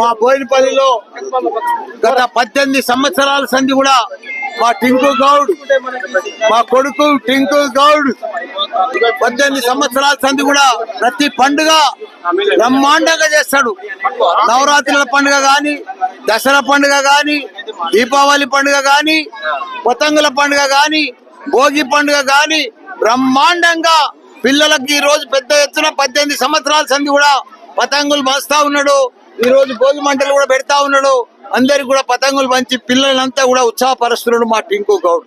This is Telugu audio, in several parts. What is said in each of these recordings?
మా బోయినపల్లిలో గత 18 సంవత్సరాల సంధి కూడా మా టింకు గౌడ్, మా కొడుకు టింకు గౌడ్ 18 సంవత్సరాల సంధి కూడా ప్రతి పండుగ బ్రహ్మాండంగా చేస్తాడు. నవరాత్రుల పండుగ గాని, దసరా పండుగ గాని, దీపావళి పండుగ గాని, పతంగుల పండుగ గాని, భోగి పండుగ గాని బ్రహ్మాండంగా పిల్లలకి ఈ రోజు పెద్ద ఎత్తున 18 సంవత్సరాల సంధి కూడా పతంగులు పంచుతా ఉన్నాడు. ఈ రోజు భోగి మంటలు కూడా పెడతా ఉన్నాడు. అందరికి కూడా పతంగులు పంచి పిల్లలంతా కూడా ఉత్సాహపరుస్తున్నాడు మా టింకు గౌడ్.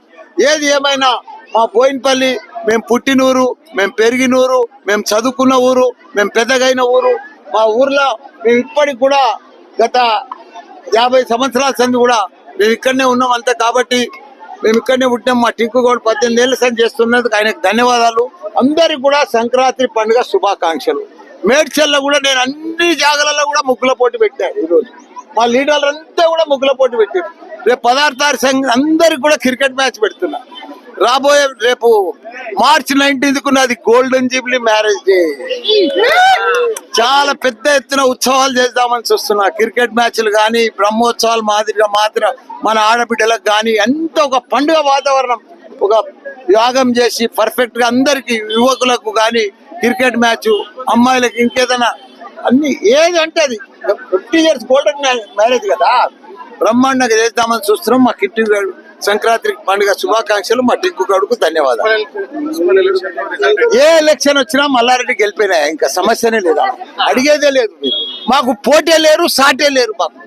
ఏది ఏమైనా మా బోయినపల్లి మేము పుట్టినూరు, మేము పెరిగినూరు, మేము చదువుకున్న ఊరు, మేము పెద్దగైన ఊరు. మా ఊర్లో మేము ఇప్పటికి కూడా గత 50 సంవత్సరాల సంది కూడా మేము ఇక్కడనే ఉన్నాం అంతా. కాబట్టి మేము ఇక్కడనే పుట్టినాం. మా టింకు గౌడ్ 18 ఏళ్ల సంది చేస్తున్నందుకు ఆయనకు ధన్యవాదాలు. అందరికి కూడా సంక్రాంతి పండుగ శుభాకాంక్షలు. మేడ్చల్లో కూడా నేను అన్ని జాగాలలో కూడా ముగ్గుల పోటీ పెట్టాను. ఈరోజు మా లీడర్లు అంతా కూడా ముగ్గుల పోటీ పెట్టారు. రేపు 16 తారీఖు అందరికి కూడా క్రికెట్ మ్యాచ్ పెడుతున్నా. రాబోయే రేపు మార్చి 19కు నాది గోల్డెన్ జూబ్లీ మ్యారేజ్ డే. చాలా పెద్ద ఎత్తున ఉత్సవాలు చేద్దామని చూస్తున్నా. క్రికెట్ మ్యాచ్లు కానీ, బ్రహ్మోత్సవాలు మాదిరిగా మాత్రం మన ఆడబిడ్డలకు కానీ అంత ఒక పండుగ వాతావరణం, ఒక యాగం చేసి పర్ఫెక్ట్ గా అందరికి యువకులకు కానీ క్రికెట్ మ్యాచ్, అమ్మాయిలకు ఇంకేదైనా అన్ని ఏది అంటే అది 50 years గోల్డెన్ మ్యారేజ్ కదా, బ్రహ్మాండంగా చేద్దామని చూస్తున్నాం. మా కిట్టి సంక్రాంతి పండుగ శుభాకాంక్షలు. మా టింకు గౌడ్కు ధన్యవాదాలు. ఏ ఎలక్షన్ వచ్చినా మల్లారెడ్డి గెలిపోయినాయి, ఇంకా సమస్యనే లేదా, అడిగేదే లేదు. మాకు పోటీ లేరు, సాటే లేరు. మాకు